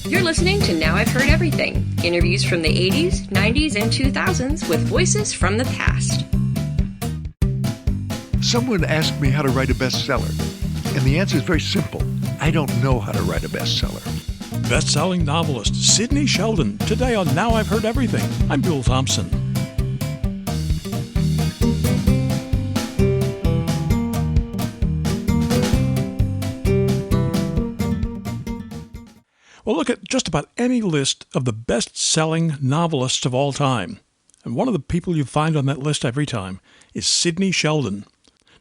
You're listening to Now I've Heard Everything. Interviews from the 80s, 90s, and 2000s with voices from the past. Someone asked me how to write a bestseller, and the answer is very simple. I don't know how to write a bestseller. Best-selling novelist Sidney Sheldon, today on Now I've Heard Everything. I'm Bill Thompson. Well, look at just about any list of the best-selling novelists of all time. And one of the people you find on that list every time is Sidney Sheldon.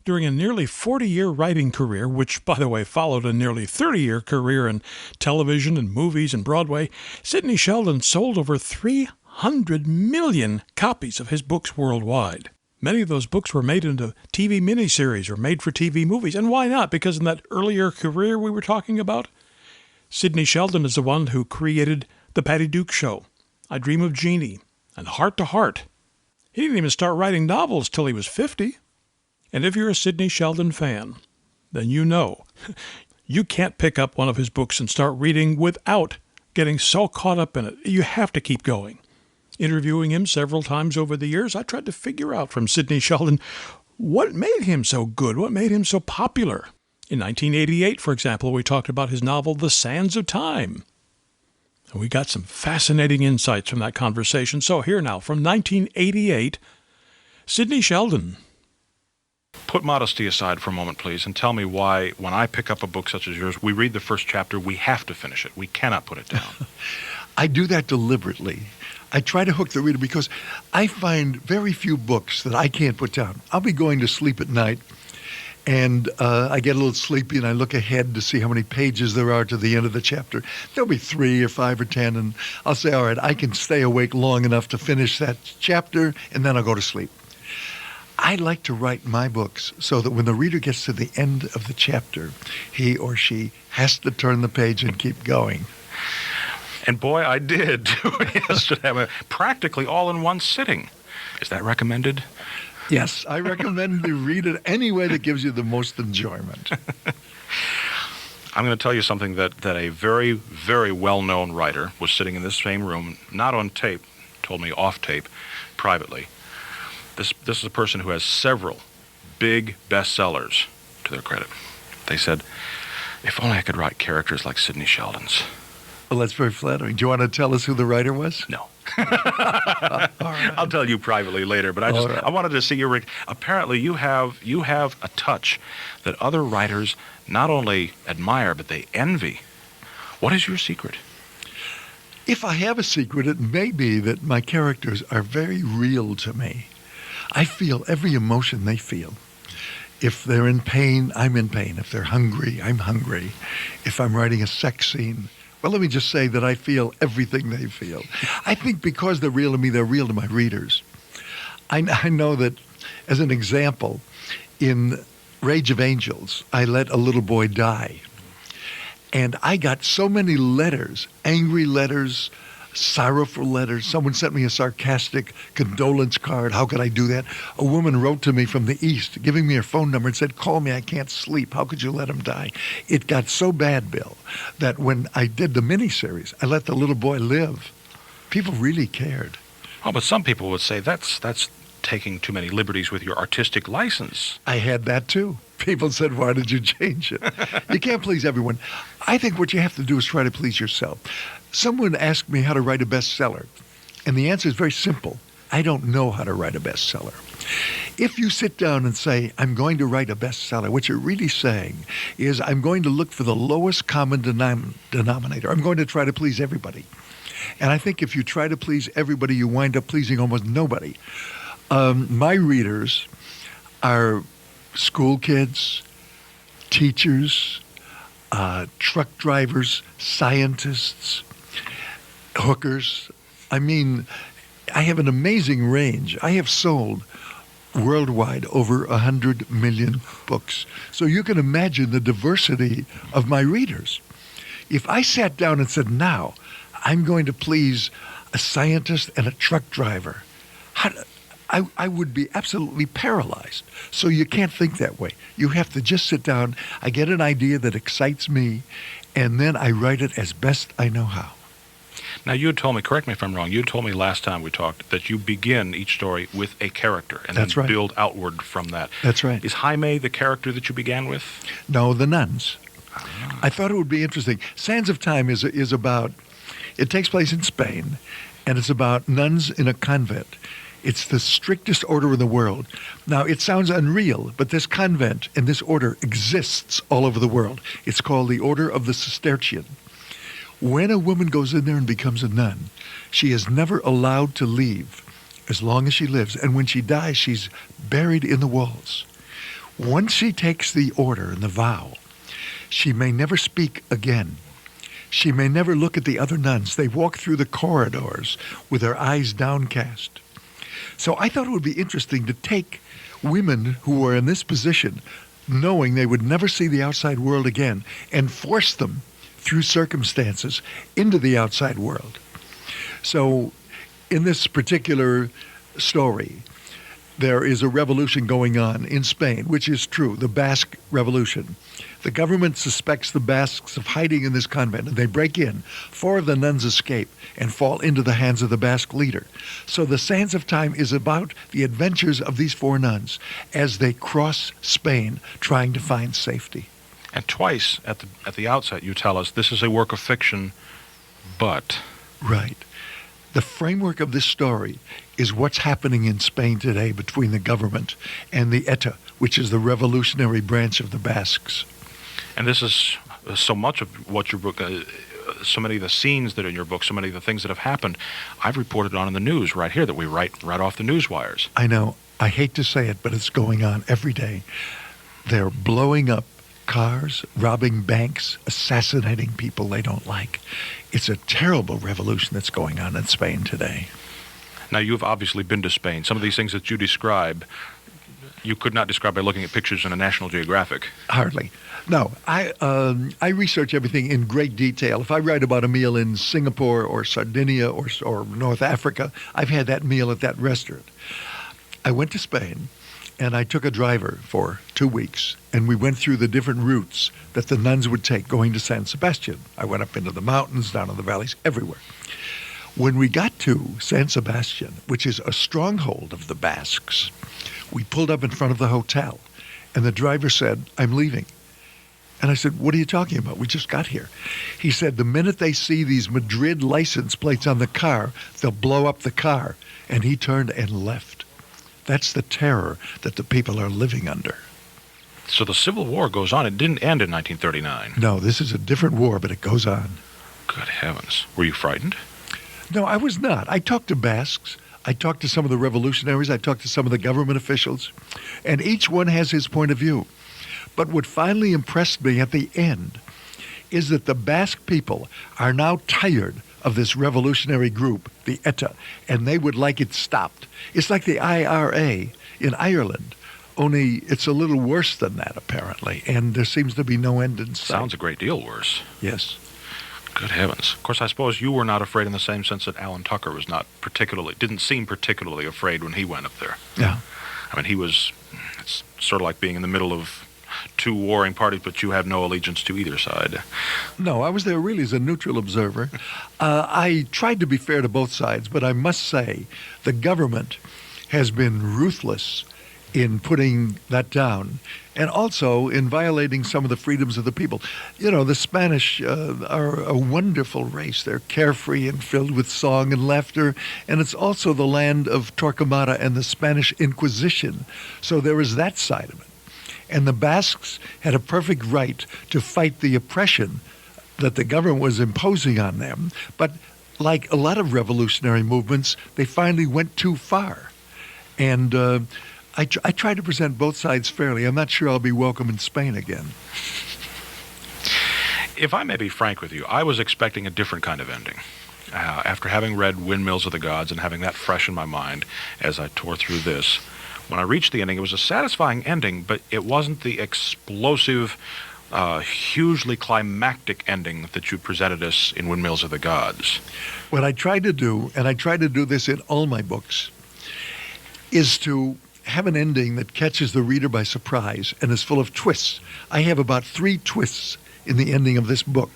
During a nearly 40-year writing career, which, by the way, followed a nearly 30-year career in television and movies and Broadway, Sidney Sheldon sold over 300 million copies of his books worldwide. Many of those books were made into TV miniseries or made-for-TV movies. And why not? Because in that earlier career we were talking about, Sidney Sheldon is the one who created The Patty Duke Show, I Dream of Jeannie, and Heart to Heart. He didn't even start writing novels till he was 50. And if you're a Sidney Sheldon fan, then you know you can't pick up one of his books and start reading without getting so caught up in it. You have to keep going. Interviewing him several times over the years, I tried to figure out from Sidney Sheldon what made him so good, what made him so popular. In 1988, for example, we talked about his novel, The Sands of Time. And we got some fascinating insights from that conversation. So here now, from 1988, Sidney Sheldon. Put modesty aside for a moment, please, and tell me why, when I pick up a book such as yours, we read the first chapter, we have to finish it. We cannot put it down. I do that deliberately. I try to hook the reader because I find very few books that I can't put down. I'll be going to sleep at night, and I get a little sleepy, and I look ahead to see how many pages there are to the end of the chapter. There'll be 3 or 5 or 10, and I'll say, all right, I can stay awake long enough to finish that chapter, and then I'll go to sleep. I like to write my books so that when the reader gets to the end of the chapter, he or she has to turn the page and keep going. And boy, I did yesterday. Practically all in one sitting. Is that recommended? Yes, I recommend you read it any way that gives you the most enjoyment. I'm going to tell you something that a very, very well-known writer was sitting in this same room, not on tape, told me off tape, privately. This is a person who has several big bestsellers to their credit. They said, if only I could write characters like Sidney Sheldon's. Well, that's very flattering. Do you want to tell us who the writer was? No. I'll tell you privately later, but I wanted to see your. Apparently, you have a touch that other writers not only admire but they envy. What is your secret? If I have a secret, it may be that my characters are very real to me. I feel every emotion they feel. If they're in pain, I'm in pain. If they're hungry, I'm hungry. If I'm writing a sex scene, well, let me just say that I feel everything they feel. I think because they're real to me, they're real to my readers. I know that, as an example, in Rage of Angels, I let a little boy die. And I got so many letters, angry letters, sorrowful letters. Someone sent me a sarcastic condolence card. How could I do that? A woman wrote to me from the East, giving me her phone number and said, call me, I can't sleep. How could you let him die? It got so bad, Bill, that when I did the miniseries, I let the little boy live. People really cared. Oh, but some people would say that's taking too many liberties with your artistic license. I had that too. People said, why did you change it? You can't please everyone. I think what you have to do is try to please yourself. Someone asked me how to write a bestseller, and the answer is very simple. I don't know how to write a bestseller. If you sit down and say, I'm going to write a bestseller, what you're really saying is I'm going to look for the lowest common denominator. I'm going to try to please everybody. And I think if you try to please everybody, you wind up pleasing almost nobody. My readers are school kids, teachers, truck drivers, scientists, hookers. I mean, I have an amazing range. I have sold worldwide over 100 million books. So you can imagine the diversity of my readers. If I sat down and said, now, I'm going to please a scientist and a truck driver, I would be absolutely paralyzed. So you can't think that way. You have to just sit down. I get an idea that excites me, and then I write it as best I know how. Now, you had told me, correct me if I'm wrong, you had told me last time we talked that you begin each story with a character and That's then right. build outward from that. That's right. Is Jaime the character that you began with? No, the nuns. I thought it would be interesting. Sands of Time is about, it takes place in Spain, and it's about nuns in a convent. It's the strictest order in the world. Now, it sounds unreal, but this convent and this order exists all over the world. It's called the Order of the Cistercian. When a woman goes in there and becomes a nun, she is never allowed to leave as long as she lives. And when she dies, she's buried in the walls. Once she takes the order and the vow, she may never speak again. She may never look at the other nuns. They walk through the corridors with their eyes downcast. So I thought it would be interesting to take women who were in this position, knowing they would never see the outside world again, and force them through circumstances into the outside world. So in this particular story, there is a revolution going on in Spain, which is true, the Basque Revolution. The government suspects the Basques of hiding in this convent, and they break in. 4 of the nuns escape and fall into the hands of the Basque leader. So the Sands of Time is about the adventures of these 4 nuns as they cross Spain trying to find safety. And twice at the outset, you tell us this is a work of fiction, but... Right. The framework of this story is what's happening in Spain today between the government and the ETA, which is the revolutionary branch of the Basques. And this is so much of what your book, so many of the scenes that are in your book, so many of the things that have happened, I've reported on in the news right here that we write right off the news wires. I know. I hate to say it, but it's going on every day. They're blowing up cars, robbing banks, assassinating people they don't like. It's a terrible revolution that's going on in Spain today. Now, you've obviously been to Spain. Some of these things that you describe, you could not describe by looking at pictures in a National Geographic. Hardly. No, I research everything in great detail. If I write about a meal in Singapore or Sardinia or North Africa, I've had that meal at that restaurant. I went to Spain, and I took a driver for 2 weeks, and we went through the different routes that the nuns would take going to San Sebastian. I went up into the mountains, down in the valleys, everywhere. When we got to San Sebastian, which is a stronghold of the Basques, we pulled up in front of the hotel, and the driver said, "I'm leaving." And I said, "What are you talking about? We just got here." He said, "The minute they see these Madrid license plates on the car, they'll blow up the car." And he turned and left. That's the terror that the people are living under. So the Civil War goes on. It didn't end in 1939. No, this is a different war, but it goes on. Good heavens. Were you frightened? No, I was not. I talked to Basques. I talked to some of the revolutionaries. I talked to some of the government officials. And each one has his point of view. But what finally impressed me at the end is that the Basque people are now tired of this revolutionary group, the ETA, and they would like it stopped. It's like the IRA in Ireland, only it's a little worse than that, apparently, and there seems to be no end in sight. Sounds a great deal worse. Yes. Good heavens. Of course, I suppose you were not afraid in the same sense that Alan Tucker was not didn't seem particularly afraid when he went up there. Yeah. I mean, it's sort of like being in the middle of 2 warring parties, but you have no allegiance to either side. No, I was there really as a neutral observer. I tried to be fair to both sides, but I must say the government has been ruthless in putting that down and also in violating some of the freedoms of the people. You know, the Spanish are a wonderful race. They're carefree and filled with song and laughter, and it's also the land of Torquemada and the Spanish Inquisition. So there is that side of it. And the Basques had a perfect right to fight the oppression that the government was imposing on them. But like a lot of revolutionary movements, they finally went too far. And I try to present both sides fairly. I'm not sure I'll be welcome in Spain again. If I may be frank with you, I was expecting a different kind of ending. After having read Windmills of the Gods and having that fresh in my mind as I tore through this, when I reached the ending, it was a satisfying ending, but it wasn't the explosive, hugely climactic ending that you presented us in Windmills of the Gods. What I try to do, and I try to do this in all my books, is to have an ending that catches the reader by surprise and is full of twists. I have about 3 twists in the ending of this book.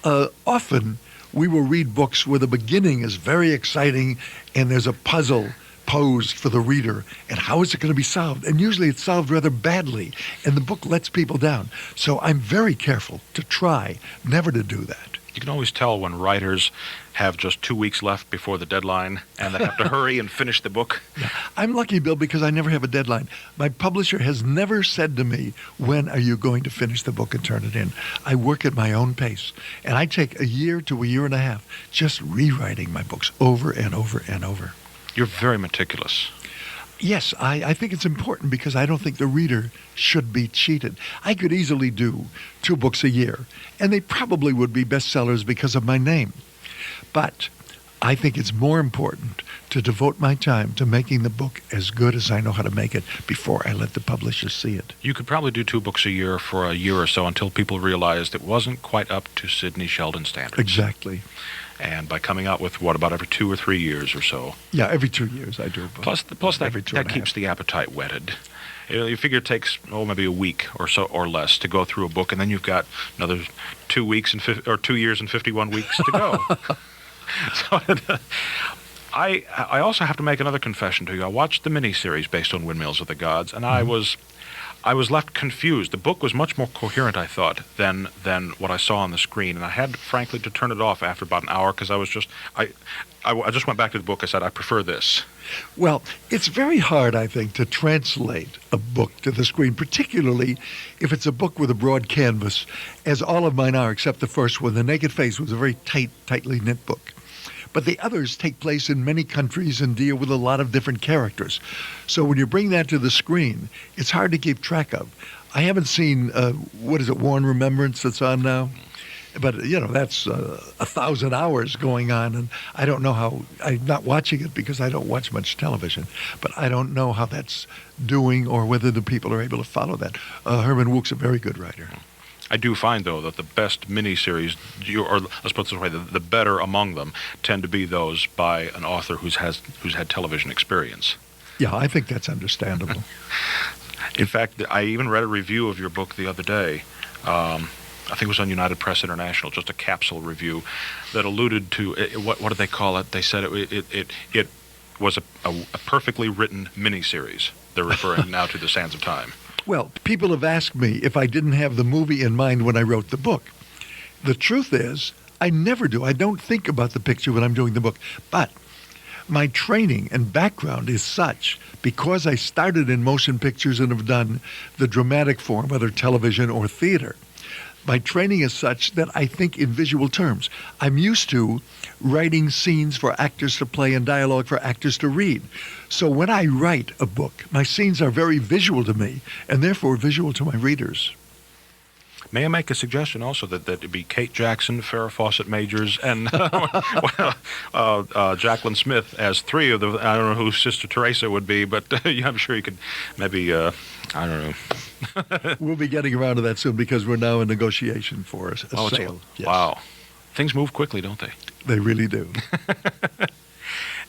Often, we will read books where the beginning is very exciting and there's a puzzle posed for the reader, and how is it going to be solved? And usually it's solved rather badly, and the book lets people down. So I'm very careful to try never to do that. You can always tell when writers have just 2 weeks left before the deadline and they have to hurry and finish the book. Yeah. I'm lucky, Bill, because I never have a deadline. My publisher has never said to me, when are you going to finish the book and turn it in? I work at my own pace, and I take a year to a year and a half just rewriting my books over and over and over. You're very meticulous. Yes, I think it's important because I don't think the reader should be cheated. I could easily do 2 books a year, and they probably would be bestsellers because of my name. But I think it's more important to devote my time to making the book as good as I know how to make it before I let the publisher see it. You could probably do 2 books a year for a year or so until people realized it wasn't quite up to Sidney Sheldon standards. Exactly. And by coming out with, about every 2 or 3 years or so. Yeah, every 2 years I do a book. Plus that keeps the appetite whetted. You figure it takes, maybe a week or so or less to go through a book, and then you've got another 2 weeks or 2 years and 51 weeks to go. So I also have to make another confession to you. I watched the miniseries based on Windmills of the Gods, and I was left confused. The book was much more coherent, I thought, than what I saw on the screen, and I had, frankly, to turn it off after about an hour because I was just I just went back to the book. I said, I prefer this. Well, it's very hard, I think, to translate a book to the screen, particularly if it's a book with a broad canvas, as all of mine are, except the first one. The Naked Face was a very tightly knit book. But the others take place in many countries and deal with a lot of different characters. So when you bring that to the screen, it's hard to keep track of. I haven't seen, War and Remembrance that's on now? But, that's 1,000 hours going on, and I don't know how, I'm not watching it because I don't watch much television, but I don't know how that's doing or whether the people are able to follow that. Herman Wouk's a very good writer. I do find, though, that the best miniseries, or let's put it this way, the better among them, tend to be those by an author who's had television experience. Yeah, I think that's understandable. In fact, I even read a review of your book the other day. I think it was on United Press International, just a capsule review that alluded to what did they call it? They said it was a perfectly written miniseries. They're referring now to The Sands of Time. Well, people have asked me if I didn't have the movie in mind when I wrote the book. The truth is, I never do. I don't think about the picture when I'm doing the book. But my training and background is such, because I started in motion pictures and have done the dramatic form, whether television or theater, my training is such that I think in visual terms. I'm used to writing scenes for actors to play and dialogue for actors to read. So when I write a book, my scenes are very visual to me and therefore visual to my readers. May I make a suggestion also that it be Kate Jackson, Farrah Fawcett Majors, and Jacqueline Smith as 3 of the, I don't know who Sister Teresa would be, but I'm sure you could maybe, I don't know. We'll be getting around to that soon because we're now in negotiation for a sale. Yes. Wow. Things move quickly, don't they? They really do.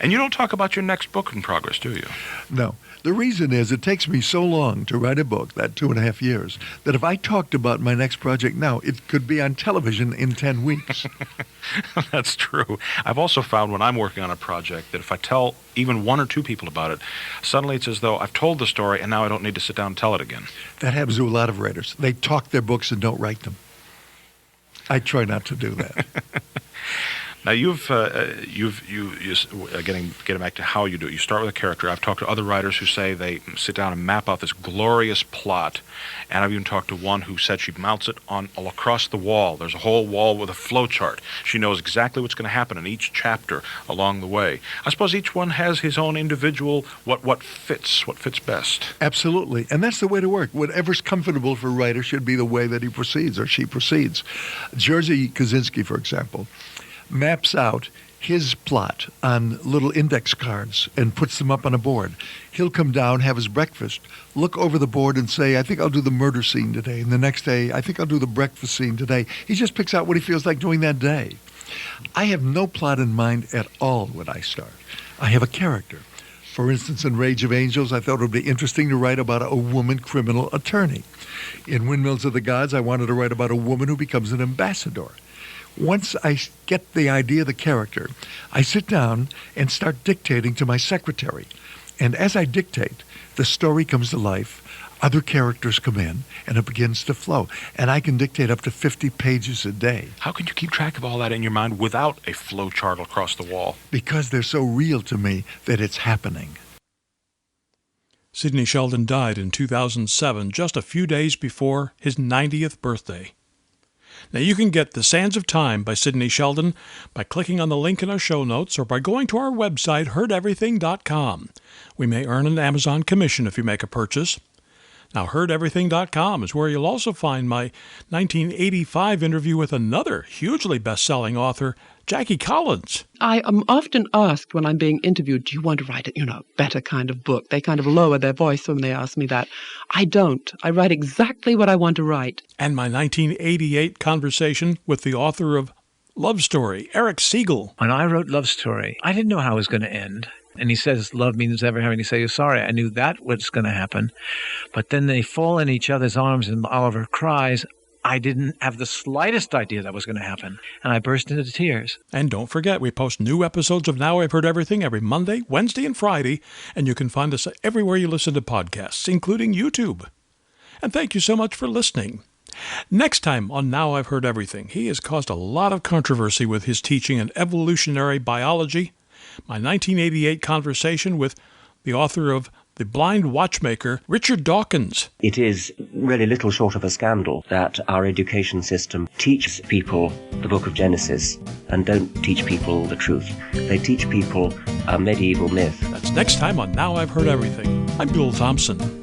And you don't talk about your next book in progress, do you? No. The reason is it takes me so long to write a book, that 2.5 years, that if I talked about my next project now, it could be on television in 10 weeks. That's true. I've also found when I'm working on a project that if I tell even 1 or 2 people about it, suddenly it's as though I've told the story and now I don't need to sit down and tell it again. That happens to a lot of writers. They talk their books and don't write them. I try not to do that. Now getting back to how you do it. You start with a character. I've talked to other writers who say they sit down and map out this glorious plot, and I've even talked to one who said she mounts it all across the wall. There's a whole wall with a flow chart. She knows exactly what's going to happen in each chapter along the way. I suppose each one has his own individual what fits best. Absolutely, and that's the way to work. Whatever's comfortable for a writer should be the way that he proceeds or she proceeds. Jerzy Kosinski, for example, maps out his plot on little index cards and puts them up on a board. He'll come down, have his breakfast, look over the board and say, I think I'll do the murder scene today. And the next day, I think I'll do the breakfast scene today. He just picks out what he feels like doing that day. I have no plot in mind at all when I start. I have a character. For instance, in Rage of Angels, I thought it would be interesting to write about a woman criminal attorney. In Windmills of the Gods, I wanted to write about a woman who becomes an ambassador. Once I get the idea of the character, I sit down and start dictating to my secretary. And as I dictate, the story comes to life, other characters come in, and it begins to flow. And I can dictate up to 50 pages a day. How can you keep track of all that in your mind without a flow chart across the wall? Because they're so real to me that it's happening. Sidney Sheldon died in 2007, just a few days before his 90th birthday. Now, you can get The Sands of Time by Sidney Sheldon by clicking on the link in our show notes or by going to our website, heardeverything.com. We may earn an Amazon commission if you make a purchase. Now, heardeverything.com is where you'll also find my 1985 interview with another hugely best-selling author, Jackie Collins. I am often asked when I'm being interviewed, do you want to write a, better kind of book? They kind of lower their voice when they ask me that. I don't. I write exactly what I want to write. And my 1988 conversation with the author of Love Story, Eric Siegel. When I wrote Love Story, I didn't know how it was going to end. And he says, love means never having to say you're sorry. I knew that was going to happen. But then they fall in each other's arms and Oliver cries. I didn't have the slightest idea that was going to happen. And I burst into tears. And don't forget, we post new episodes of Now I've Heard Everything every Monday, Wednesday, and Friday. And you can find us everywhere you listen to podcasts, including YouTube. And thank you so much for listening. Next time on Now I've Heard Everything, he has caused a lot of controversy with his teaching in evolutionary biology. My 1988 conversation with the author of The Blind Watchmaker, Richard Dawkins. It is really little short of a scandal that our education system teaches people the book of Genesis and don't teach people the truth. They teach people a medieval myth. That's next time on Now I've Heard Everything. I'm Bill Thompson.